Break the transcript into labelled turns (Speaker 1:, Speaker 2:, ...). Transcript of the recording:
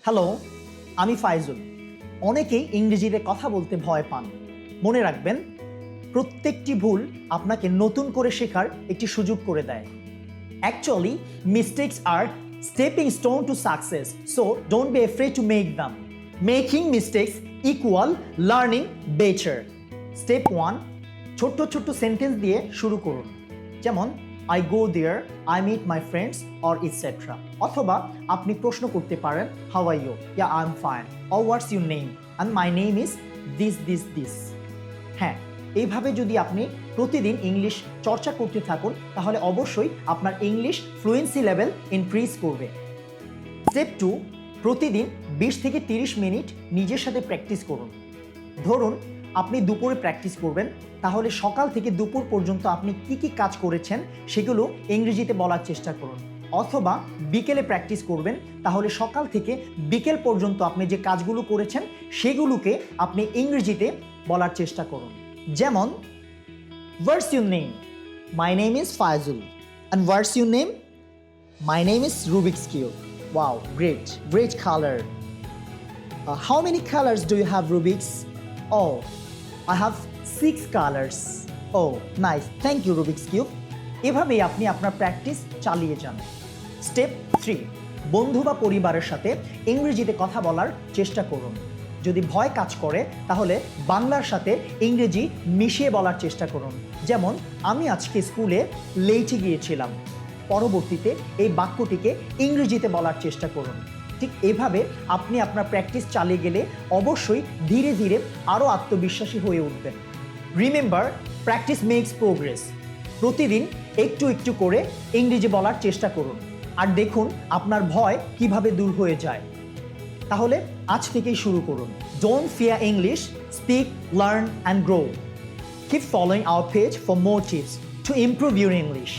Speaker 1: Hello, আমি ফাইজুল। অনেকেই ইংরেজিতে কথা বলতে ভয় পান। মনে রাখবেন, প্রত্যেকটি ভুল আপনাকে নতুন করে শেখার একটি সুযোগ করে দেয়। Actually, mistakes are stepping stone to success, so don't be afraid to make them. Making mistakes equal learning better. Step 1, ছোট্ট ছোট্ট সেন্টেন্স দিয়ে শুরু করুন। যেমন I go there, I meet my friends or etc. অথবা আপনি প্রশ্ন করতে পারেন How are you? Yeah, I'm fine. Or what's your name? And my name is this. হ্যাঁ, এইভাবে যদি আপনি প্রতিদিন ইংলিশ চর্চা করতে থাকুন তাহলে অবশ্যই আপনার ইংলিশ ফ্লুয়েন্সি লেভেল ইনক্রিজ করবে। স্টেপ 2, প্রতিদিন 20 থেকে 30 মিনিট নিজের সাথে প্র্যাকটিস করুন। ধরুন আপনি দুপুরে প্র্যাকটিস করবেন, তাহলে সকাল থেকে দুপুর পর্যন্ত আপনি কি কাজ করেছেন সেগুলো ইংরেজিতে বলার চেষ্টা করুন। অথবা বিকেলে প্র্যাকটিস করবেন, তাহলে সকাল থেকে বিকেল পর্যন্ত আপনি যে কাজগুলো করেছেন সেগুলোকে আপনি ইংরেজিতে বলার চেষ্টা করুন। যেমন What's your name? My name is Faizul. And what's your name? My name is Rubik's Cube. Wow, great color. How many colors do you have, Rubik's? Oh, I have 6 colors. Oh, nice. Thank you, Rubik's Cube. এভাবেই আপনি আপনার practice চালিয়ে যান। Step 3, বন্ধু বা পরিবারের সাথে ইংরেজিতে কথা বলার চেষ্টা করুন। যদি ভয় কাজ করে তাহলে বাংলার সাথে ইংরেজি মিশিয়ে বলার চেষ্টা করুন। যেমন আমি আজকে স্কুলে লেটে গিয়েছিলাম। পরবর্তীতে এই বাক্যটিকে ইংরেজিতে বলার চেষ্টা করুন। ঠিক এভাবে আপনি আপনার প্র্যাকটিস চালিয়ে গেলে অবশ্যই ধীরে ধীরে আরও আত্মবিশ্বাসী হয়ে উঠবেন। Remember, practice makes progress. প্রতিদিন একটু একটু করে ইংরেজি বলার চেষ্টা করুন আর দেখুন আপনার ভয় কিভাবে দূর হয়ে যায়। তাহলে আজ থেকেই শুরু করুন। Don't fear English, speak, learn and grow. Keep following our page for more tips to improve your English.